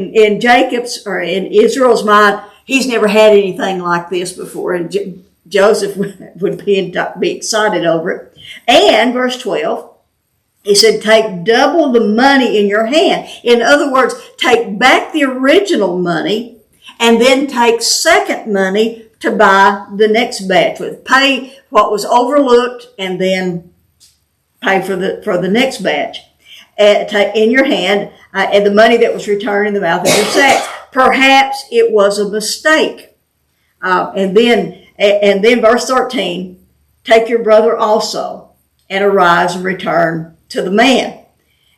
in Jacob's or in Israel's mind, he's never had anything like this before, and Joseph would be excited over it. And verse 12, he said, take double the money in your hand. In other words, take back the original money and then take second money to buy the next batch with. Pay what was overlooked and then pay for the next batch. In your hand, and the money that was returned in the mouth of your sacks. Perhaps it was a mistake. And then verse 13, take your brother also and arise and return to the man.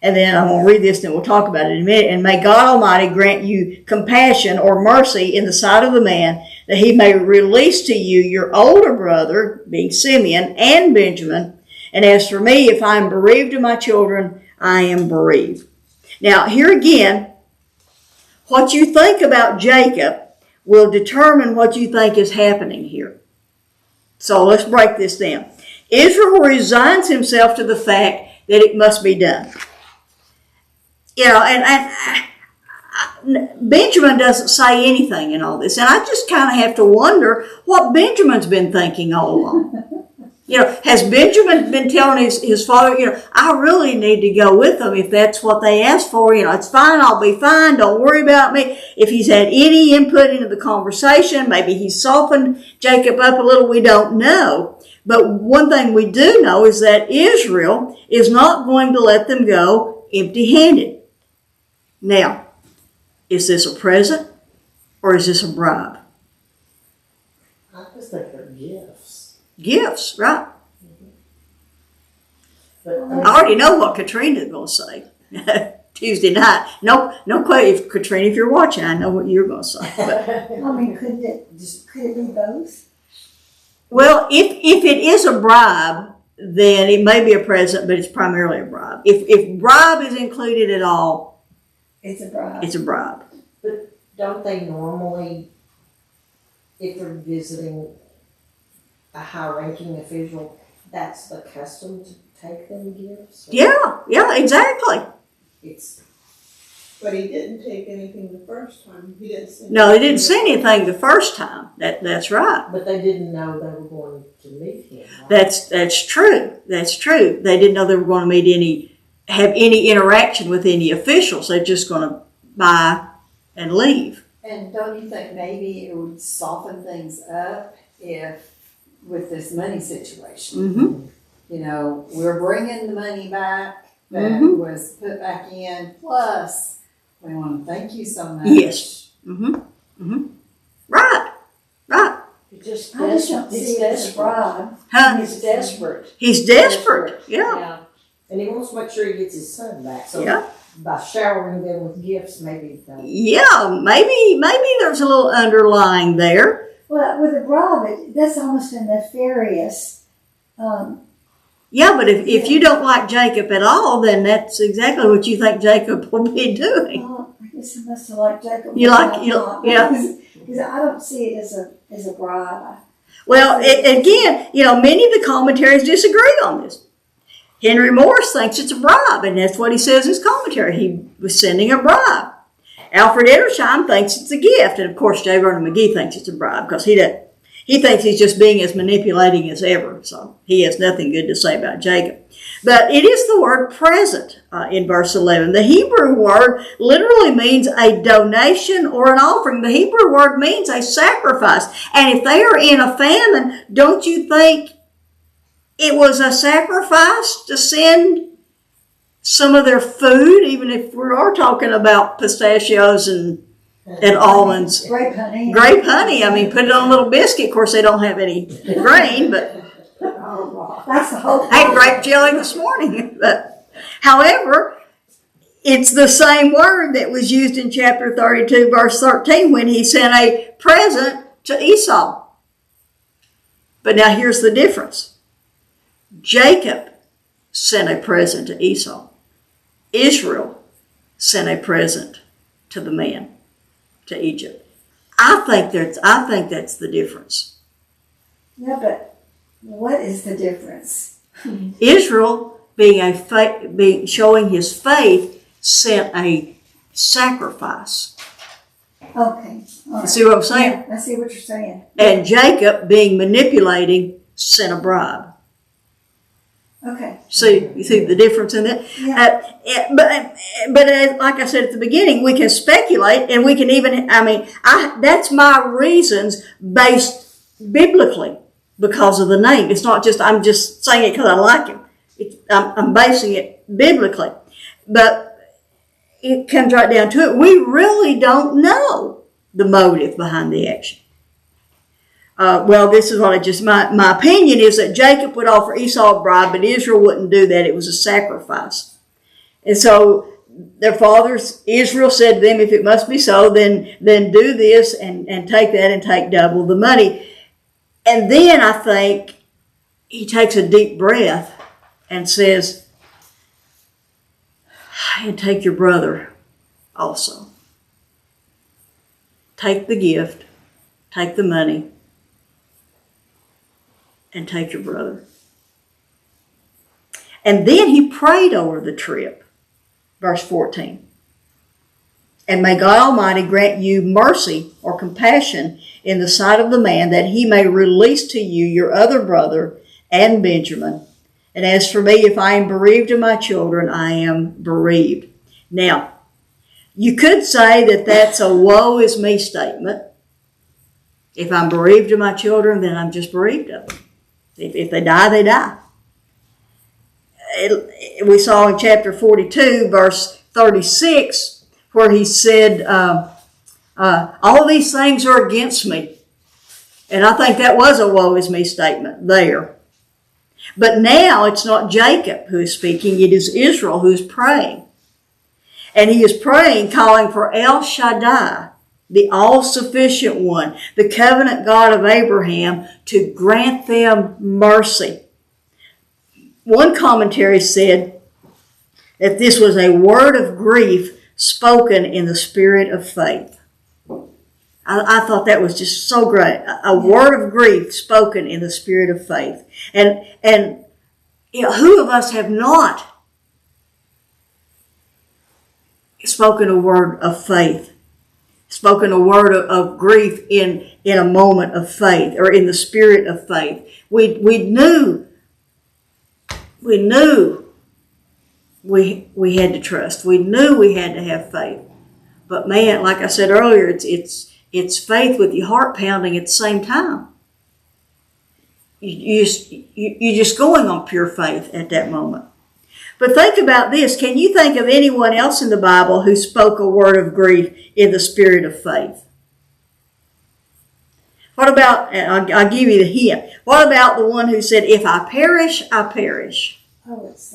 And then I'm going to read this and we'll talk about it in a minute. And may God Almighty grant you compassion or mercy in the sight of the man, that he may release to you your older brother, being Simeon, and Benjamin. And as for me, if I am bereaved of my children, I am bereaved. Now, here again, what you think about Jacob will determine what you think is happening here. So let's break this down. Israel resigns himself to the fact that it must be done. You know, and Benjamin doesn't say anything in all this. And I just kind of have to wonder what Benjamin's been thinking all along. You know, has Benjamin been telling his father, you know, I really need to go with them if that's what they ask for. You know, it's fine. I'll be fine. Don't worry about me. If he's had any input into the conversation, maybe he's softened Jacob up a little. We don't know. But one thing we do know is that Israel is not going to let them go empty-handed. Now, is this a present or is this a bribe? I just think they're gifts. Gifts, right? But, I already know what Katrina's going to say Tuesday night. No, if Katrina, if you're watching, I know what you're going to say. But, I mean, could it be both? well, if it is a bribe, then it may be a present, but it's primarily a bribe. If bribe is included at all, It's a bribe. it's a bribe. but don't they normally, if they're visiting a high-ranking official, that's the custom to take them gifts? Yeah, exactly. It's But he didn't take anything the first time. He didn't send No, they didn't send anything the first time. That's right. but they didn't know they were going to meet him. Right? That's true. That's true. They didn't know they were going to have any interaction with any officials. They're just going to buy and leave. And don't you think maybe it would soften things up if, with this money situation, Mm-hmm. you know, we're bringing the money back that Mhm. was put back in, plus we want to thank you so much. Yes. Mm-hmm. Mm-hmm. Right. He's just I just don't desperate. see it as a bribe. Huh? He's desperate. He's desperate. Yeah. Yeah. And he wants to make sure he gets his son back. So Yeah. by showering them with gifts, maybe they'll... Yeah. Maybe there's a little underlying there. Well, with a bribe, that's almost a nefarious. Yeah, but if you don't like Jacob at all, then that's exactly what you think Jacob will be doing. I guess I must have liked Jacob. Yeah. Because I don't see it as a bribe. Well, again, you know, many of the commentaries disagree on this. Henry Morris thinks it's a bribe, and that's what he says in his commentary. He was sending a bribe. Alfred Edersheim thinks it's a gift, and of course, J. Vernon McGee thinks it's a bribe because he thinks he's just being as manipulating as ever. So he has nothing good to say about Jacob. But it is the word present in verse 11. The Hebrew word literally means a donation or an offering. The Hebrew word means a sacrifice. And if they are in a famine, don't you think it was a sacrifice to send some of their food, even if we are talking about pistachios and almonds? Grape honey. Grape honey. I mean, put it on a little biscuit. Of course, they don't have any grain, but That's the whole. I had grape jelly this morning. But, however, it's the same word that was used in chapter 32, verse 13, when he sent a present to Esau. But now here's the difference. Jacob sent a present to Esau. Israel sent a present to the man, to Egypt. I think that's the difference. Yeah, but what is the difference? Israel, being showing his faith, sent a sacrifice. Okay. All You right. see what I'm saying? Yeah, I see what you're saying. And Jacob, being manipulating, sent a bribe. Okay. See, you see the difference in that? Yeah. But like I said at the beginning, we can speculate, and we can even, that's my reasons based biblically because of the name. It's not just, I'm just saying it because I like him. I'm basing it biblically. But it comes right down to it. We really don't know the motive behind the action. Well, this is what my opinion is that Jacob would offer Esau a bribe, but Israel wouldn't do that. It was a sacrifice. And so their fathers, Israel, said to them, if it must be so, then do this and take that and take double the money. And then I think he takes a deep breath and says, and take your brother also. Take the gift, take the money, and take your brother. And then he prayed over the trip. Verse 14. And may God Almighty grant you mercy or compassion in the sight of the man, that he may release to you your other brother and Benjamin. And as for me, if I am bereaved of my children, I am bereaved. Now, you could say that that's a woe is me statement. If I'm bereaved of my children, then I'm just bereaved of them. If they die, they die. We saw in chapter 42, verse 36, where he said, all these things are against me. And I think that was a woe is me statement there. But now it's not Jacob who is speaking, it is Israel who is praying. And he is praying, calling for El Shaddai, the all-sufficient one, the covenant God of Abraham, to grant them mercy. One commentary said that this was a word of grief spoken in the spirit of faith. I thought that was just so great. A word of grief spoken in the spirit of faith. And who of us have not spoken a word of faith? Spoken a word of grief in a moment of faith or in the spirit of faith. We knew we had to trust. We knew we had to have faith. But man, like I said earlier, it's faith with your heart pounding at the same time. You're just going on pure faith at that moment. But think about this. Can you think of anyone else in the Bible who spoke a word of grief in the spirit of faith? What about, I'll give you the hint. What about the one who said, if I perish, I perish? Oh, it's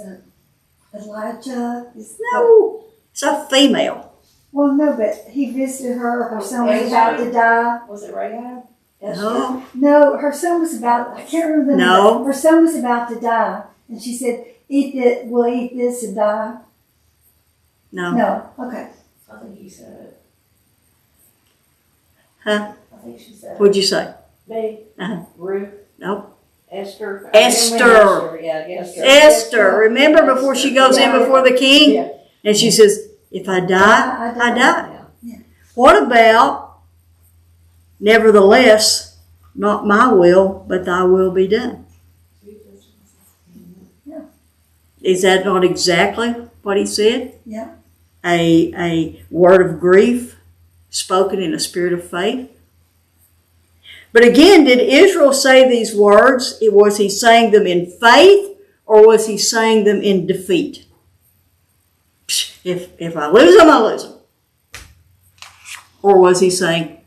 Elijah. No, it's a female. Well, no, but he visited her. Her son was about to die. Was it Rahab? No. No, her son was about, I can't remember the name. No. Her son was about to die. And she said, we'll eat this and die. No. No, okay. I think he said it. Huh? I think she said What'd you say? Me. Uh-huh. Ruth. Nope. Esther. Esther. Yeah, Esther. Esther. Remember before she goes in before the king? Yeah. And she says, if I die, I die. Yeah. What about, nevertheless, not my will, but thy will be done? Yeah. Is that not exactly what he said? Yeah. A word of grief spoken in a spirit of faith? But again, did Israel say these words? Was he saying them in faith or was he saying them in defeat? If I lose them, I lose them. Or was he saying,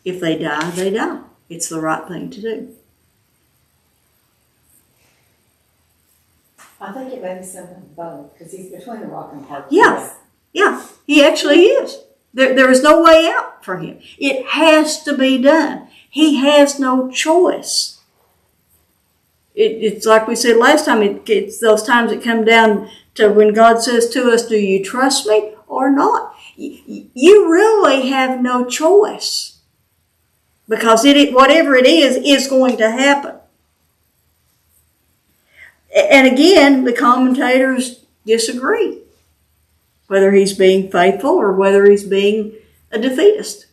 if they die, they die. It's the right thing to do. I think it may be something of both, because he's between the rock and a hard Yeah. place. Yeah, he actually is. There is no way out for him. It has to be done. He has no choice. It's like we said last time, it's those times that come down to when God says to us, do you trust me or not? You really have no choice. Because whatever it is going to happen. And again, the commentators disagree. Whether he's being faithful or whether he's being a defeatist.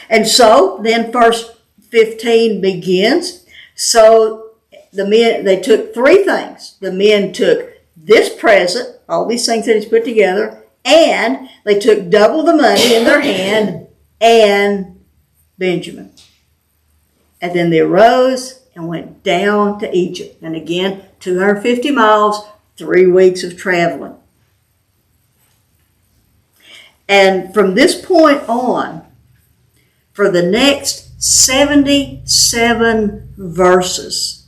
And so then verse 15 begins. So the men, they took three things. The men took this present, all these things that he's put together, and they took double the money in their hand and Benjamin. And then they arose and went down to Egypt. And again, 250 miles, 3 weeks of traveling. And from this point on, for the next 77 verses,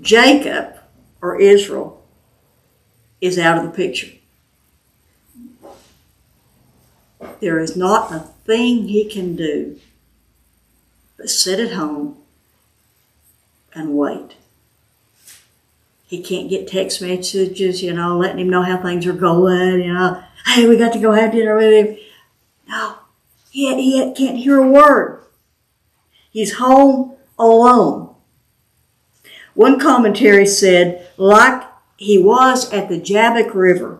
Jacob, or Israel, is out of the picture. There is not a thing he can do but sit at home and wait. He can't get text messages, letting him know how things are going, hey, we got to go have dinner with him. No, he can't hear a word. He's home alone. One commentary said, like he was at the Jabbok River,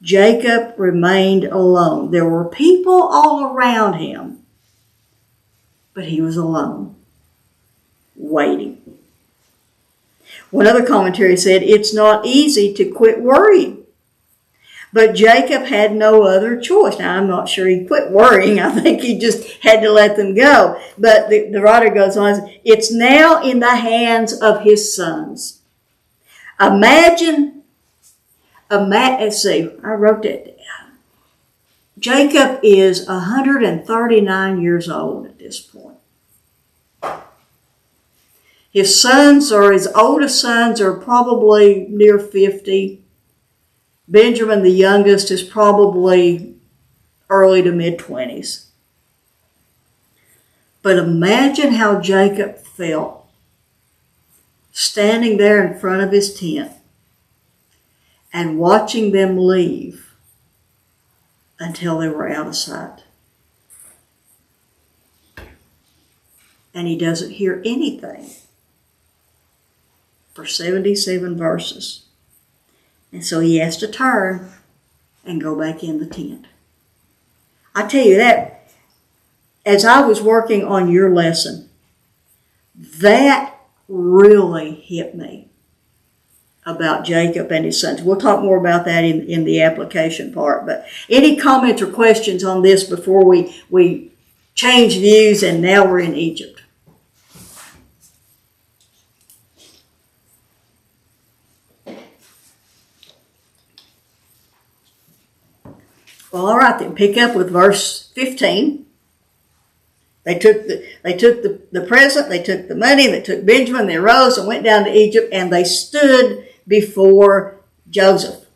Jacob remained alone. There were people all around him, but he was alone, waiting. One other commentary said, it's not easy to quit worrying. But Jacob had no other choice. Now, I'm not sure he quit worrying. I think he just had to let them go. But the writer goes on, it's now in the hands of his sons. Let's see, I wrote that down. Jacob is 139 years old at this point. His sons, or his oldest sons, are probably near 50. Benjamin, the youngest, is probably early to mid-20s. But imagine how Jacob felt standing there in front of his tent and watching them leave until they were out of sight. And he doesn't hear anything for 77 verses. And so he has to turn and go back in the tent. I tell you that, as I was working on your lesson, that really hit me about Jacob and his sons. We'll talk more about that in the application part. But any comments or questions on this before we change views and now we're in Egypt? Well, all right then. Pick up with verse 15. They took the present, they took the money, they took Benjamin, they arose and went down to Egypt, and they stood before Joseph.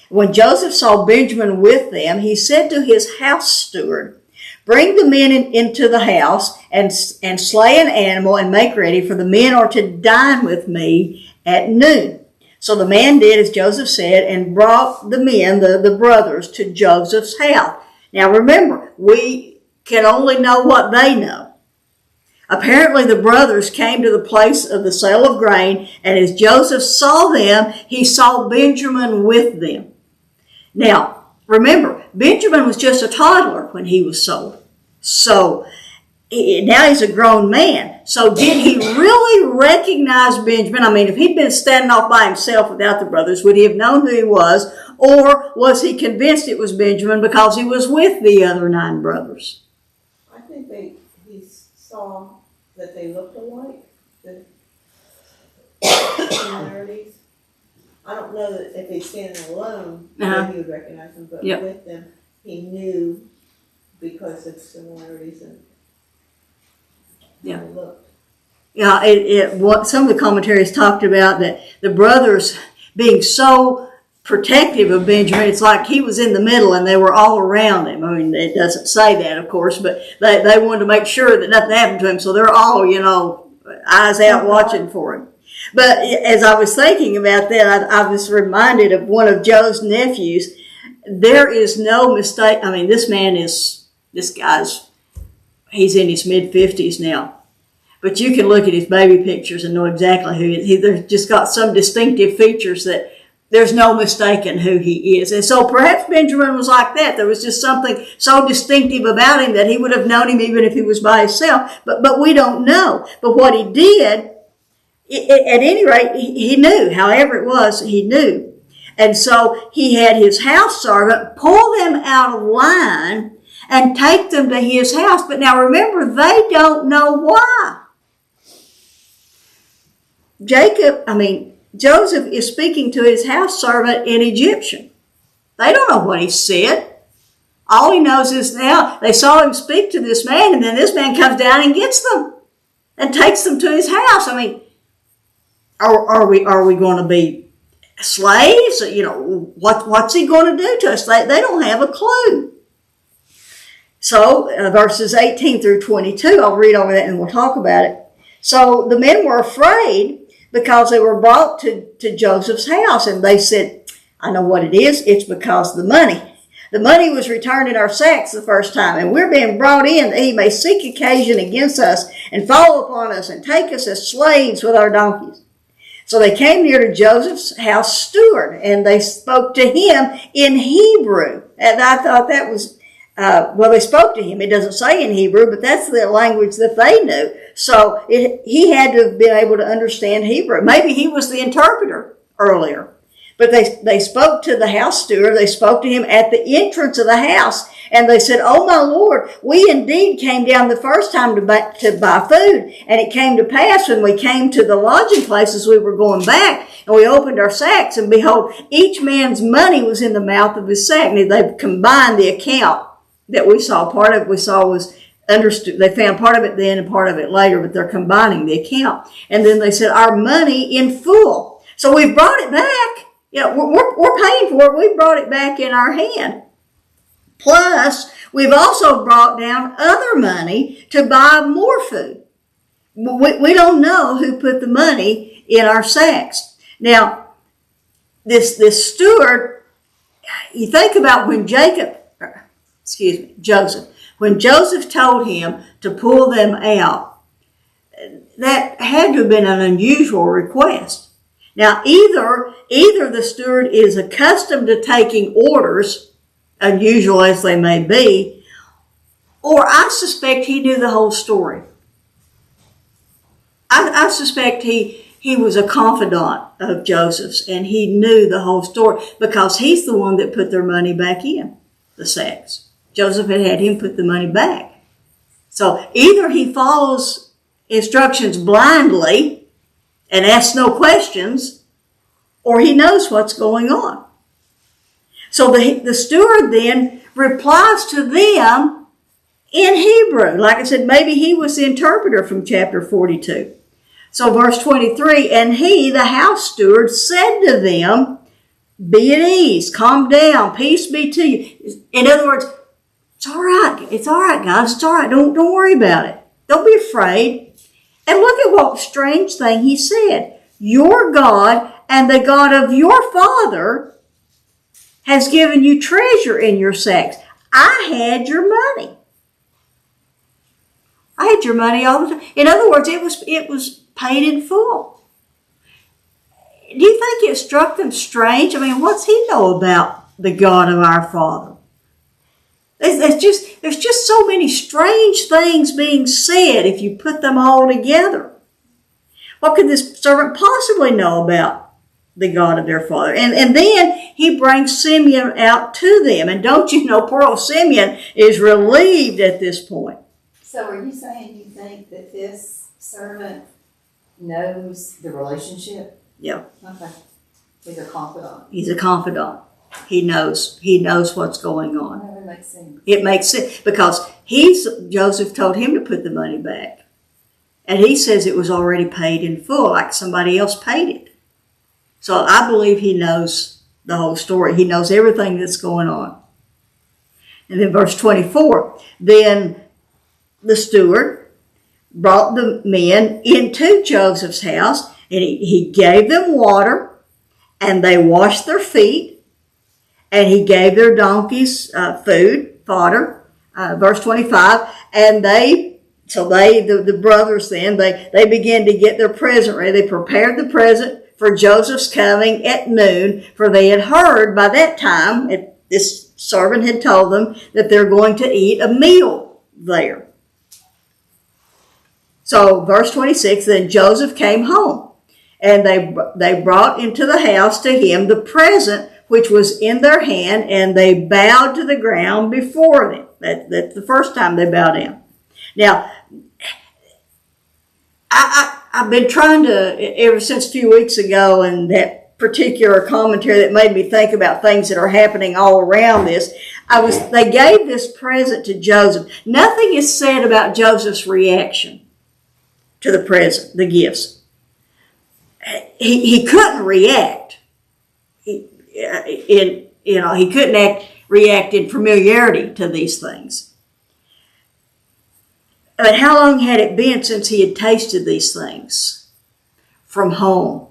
When Joseph saw Benjamin with them, he said to his house steward, bring the men into the house and slay an animal and make ready, for the men are to dine with me at noon. So the man did as Joseph said and brought the men, the brothers, to Joseph's house. Now remember, we can only know what they know. Apparently the brothers came to the place of the sale of grain, and as Joseph saw them, he saw Benjamin with them. Now, remember, Benjamin was just a toddler when he was sold. So now he's a grown man. So did he really recognize Benjamin? I mean, if he'd been standing off by himself without the brothers, would he have known who he was? Or was he convinced it was Benjamin because he was with the other 9 brothers? I think he saw that they looked alike, the similarities. I don't know that if he's standing alone, that he would recognize them, but with them, he knew because of similarities and how they looked. Yeah, some of the commentaries talked about that the brothers being so protective of Benjamin, it's like he was in the middle and they were all around him. I mean, it doesn't say that, of course, but they wanted to make sure that nothing happened to him, so they're all, eyes out watching for him. But as I was thinking about that, I was reminded of one of Joe's nephews. There is no mistake. I mean, this guy's, he's in his mid-50s now. But you can look at his baby pictures and know exactly who he is. They've just got some distinctive features that there's no mistaking who he is. And so perhaps Benjamin was like that. There was just something so distinctive about him that he would have known him even if he was by himself. But we don't know. But what he did, at any rate, he knew. However it was, he knew. And so he had his house servant pull them out of line and take them to his house. But now remember, they don't know why. Joseph is speaking to his house servant in Egyptian. They don't know what he said. All he knows is now they saw him speak to this man, and then this man comes down and gets them and takes them to his house. Are we going to be slaves? What's he going to do to us? They don't have a clue. So verses 18 through 22, I'll read over that and we'll talk about it. So the men were afraid because they were brought to Joseph's house, and they said, I know what it is. It's because of the money. The money was returned in our sacks the first time, and we're being brought in that he may seek occasion against us and fall upon us and take us as slaves with our donkeys. So they came near to Joseph's house steward, and they spoke to him in Hebrew. And I thought that was, they spoke to him. It doesn't say in Hebrew, but that's the language that they knew. So he had to have been able to understand Hebrew. Maybe he was the interpreter earlier. But they spoke to the house steward. They spoke to him at the entrance of the house. And they said, Oh, my Lord, we indeed came down the first time to buy food. And it came to pass when we came to the lodging places, we were going back. And we opened our sacks. And behold, each man's money was in the mouth of his sack. And they've combined the account that we saw. Part of it we saw was understood. They found part of it then and part of it later, but they're combining the account. And then they said, our money in full. So we've brought it back. We're paying for it. We brought it back in our hand. Plus, we've also brought down other money to buy more food. We don't know who put the money in our sacks. Now, this steward, you think about when Joseph, when Joseph told him to pull them out, that had to have been an unusual request. Now, either the steward is accustomed to taking orders, unusual as they may be, or I suspect he knew the whole story. I suspect he was a confidant of Joseph's, and he knew the whole story because he's the one that put their money back in the sacks. Joseph had him put the money back. So either he follows instructions blindly and asks no questions, or he knows what's going on. So the steward then replies to them in Hebrew. Like I said, maybe he was the interpreter from chapter 42. So verse 23, and he, the house steward, said to them, be at ease, calm down, peace be to you. In other words, it's all right. It's all right, guys. It's all right. Don't worry about it. Don't be afraid. And look at what strange thing he said. Your God and the God of your father has given you treasure in your sacks. I had your money. I had your money all the time. In other words, it was paid in full. Do you think it struck them strange? What's he know about the God of our father? There's just so many strange things being said if you put them all together. What could this servant possibly know about the God of their father? And then he brings Simeon out to them. And don't you know, poor old Simeon is relieved at this point. So are you saying you think that this servant knows the relationship? Yeah. Okay. He's a confidant. He's a confidant. He knows what's going on. That makes sense. It makes sense because Joseph told him to put the money back. And he says it was already paid in full, like somebody else paid it. So I believe he knows the whole story. He knows everything that's going on. And then verse 24, then the steward brought the men into Joseph's house, and he gave them water, and they washed their feet, and he gave their donkeys food, fodder. Verse 25, and the brothers then, they began to get their present ready. They prepared the present for Joseph's coming at noon, for they had heard by that time, this servant had told them that they're going to eat a meal there. So verse 26, then Joseph came home, and they brought into the house to him the present which was in their hand, and they bowed to the ground before them. That's the first time they bowed down. Now, I've been trying to, ever since a few weeks ago, and that particular commentary that made me think about things that are happening all around this, they gave this present to Joseph. Nothing is said about Joseph's reaction to the present, the gifts. He couldn't react. He couldn't react in familiarity to these things. But how long had it been since he had tasted these things from home?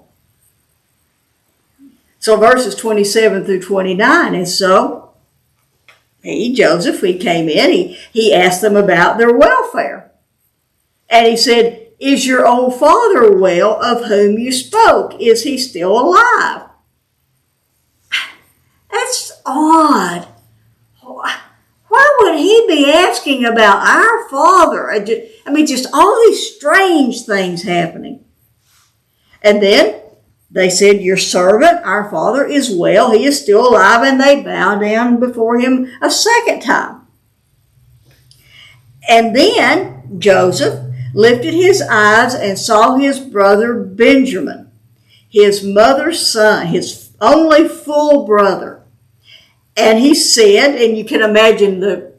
So verses 27 through 29, and so Joseph, he came in, he asked them about their welfare. And he said, is your old father well, of whom you spoke? Is he still alive? That's odd. Why would he be asking about our father? Just all these strange things happening. And then they said, your servant, our father, is well. He is still alive. And they bow down before him a second time. And then Joseph lifted his eyes and saw his brother Benjamin, his mother's son, his only full brother. And he said, and you can imagine the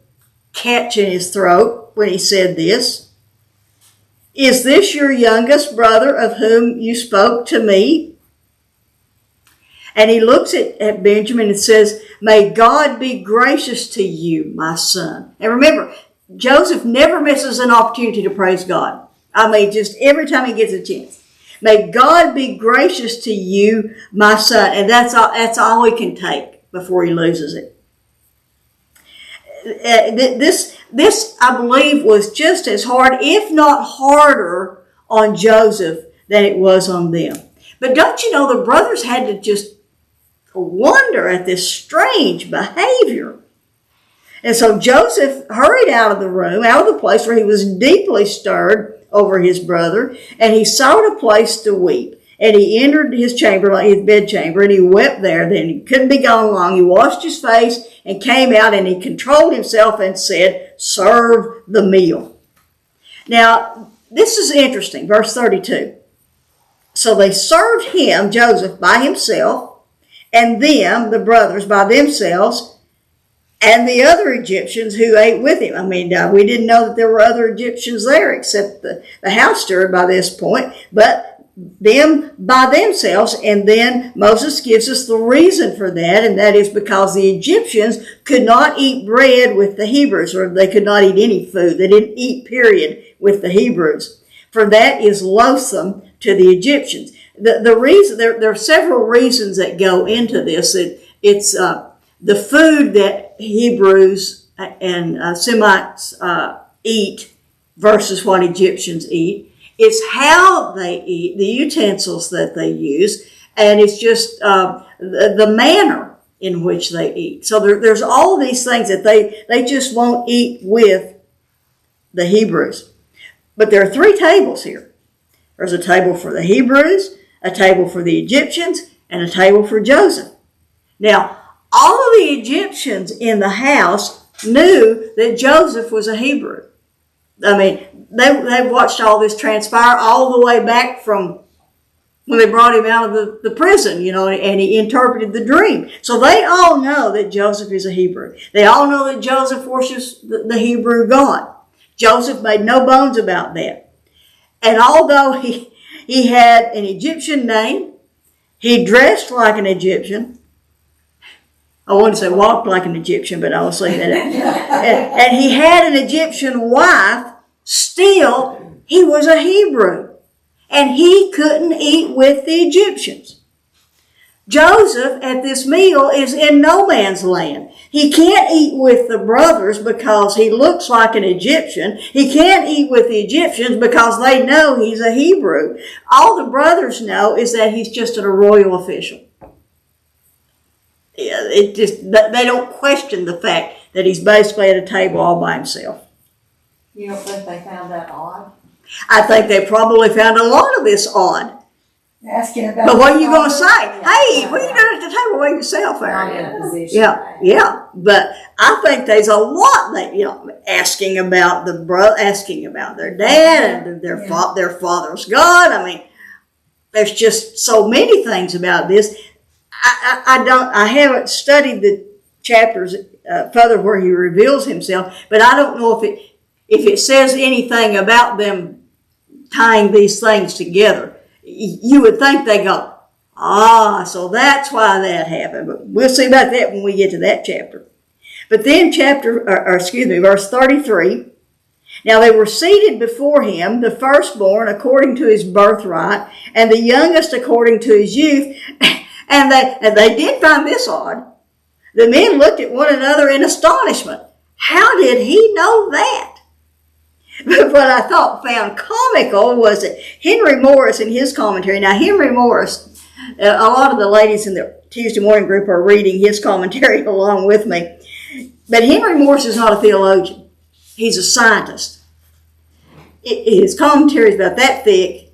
catch in his throat when he said this, is this your youngest brother of whom you spoke to me? And he looks at Benjamin and says, may God be gracious to you, my son. And remember, Joseph never misses an opportunity to praise God. Just every time he gets a chance. May God be gracious to you, my son. And that's all he can take before he loses it. This, I believe, was just as hard, if not harder, on Joseph than it was on them. But don't you know, the brothers had to just wonder at this strange behavior. And so Joseph hurried out of the room, out of the place where he was deeply stirred over his brother, and he sought a place to weep. And he entered his chamber, like his bedchamber, and he wept there. Then he couldn't be gone long. He washed his face and came out, and he controlled himself and said, serve the meal. Now, this is interesting, verse 32. So they served him, Joseph, by himself, and them, the brothers, by themselves, and the other Egyptians who ate with him. We didn't know that there were other Egyptians there except the house steward by this point, but them by themselves. And then Moses gives us the reason for that, and that is because the Egyptians could not eat bread with the Hebrews, or they could not eat any food. They didn't eat, period, with the Hebrews. For that is loathsome to the Egyptians. The reason, there are several reasons that go into this. It's the food that Hebrews and Semites eat versus what Egyptians eat. It's how they eat, the utensils that they use, and it's just the manner in which they eat. So there's all these things that they just won't eat with the Hebrews. But there are three tables here. There's a table for the Hebrews, a table for the Egyptians, and a table for Joseph. Now, all of the Egyptians in the house knew that Joseph was a Hebrew. They watched all this transpire all the way back from when they brought him out of the prison, and he interpreted the dream. So they all know that Joseph is a Hebrew. They all know that Joseph worships the Hebrew God. Joseph made no bones about that. And although he had an Egyptian name, he dressed like an Egyptian. I wanted to say walked like an Egyptian, but I was saying that. And he had an Egyptian wife. Still, he was a Hebrew. And he couldn't eat with the Egyptians. Joseph at this meal is in no man's land. He can't eat with the brothers because he looks like an Egyptian. He can't eat with the Egyptians because they know he's a Hebrew. All the brothers know is that he's just a royal official. They don't question the fact that he's basically at a table all by himself. You don't think they found that odd? I think they probably found a lot of this odd. Asking about. But what are you going to say? Hey, what are you doing at the table by yourself Not there? in a position. Yeah. But I think there's a lot that asking about asking about their dad and their father's God. I mean, there's just so many things about this. I haven't studied the chapters further where he reveals himself, but I don't know if it says anything about them tying these things together. You would think they go, so that's why that happened. But we'll see about that when we get to that chapter. But then verse 33. Now they were seated before him, the firstborn according to his birthright, and the youngest according to his youth. And they did find this odd. The men looked at one another in astonishment. How did he know that? But what I found comical was that Henry Morris in his commentary. Now Henry Morris, a lot of the ladies in the Tuesday morning group are reading his commentary along with me. But Henry Morris is not a theologian. He's a scientist. His commentary is about that thick,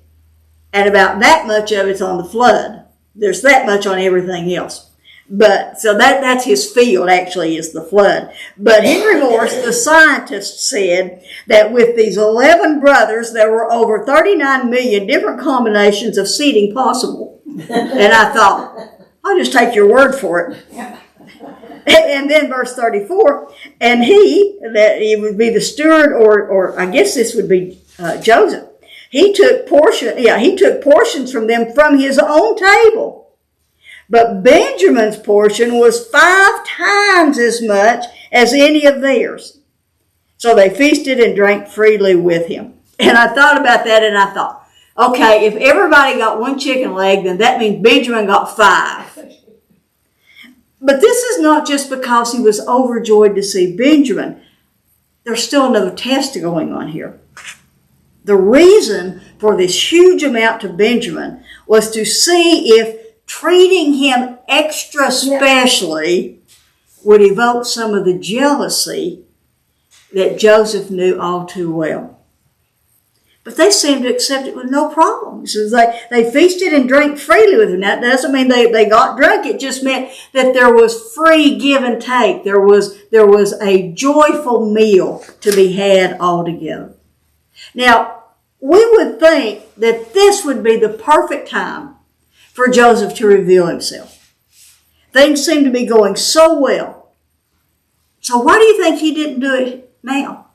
and about that much of it's on the flood. There's that much on everything else. But so that's his field, actually, is the flood. But Henry Morris, the scientist, said that with these 11 brothers, there were over 39 million different combinations of seating possible. And I thought, I'll just take your word for it. And then verse 34, and he would be the steward, or I guess this would be Joseph. He took portions from them from his own table. But Benjamin's portion was 5 times as much as any of theirs. So they feasted and drank freely with him. And I thought about that, and I thought, okay, if everybody got 1 chicken leg, then that means Benjamin got 5. But this is not just because he was overjoyed to see Benjamin. There's still another test going on here. The reason for this huge amount to Benjamin was to see if treating him extra specially would evoke some of the jealousy that Joseph knew all too well. But they seemed to accept it with no problem. So they feasted and drank freely with him. That doesn't mean they got drunk. It just meant that there was free give and take. There was a joyful meal to be had all together. Now, we would think that this would be the perfect time for Joseph to reveal himself. Things seem to be going so well. So why do you think he didn't do it now?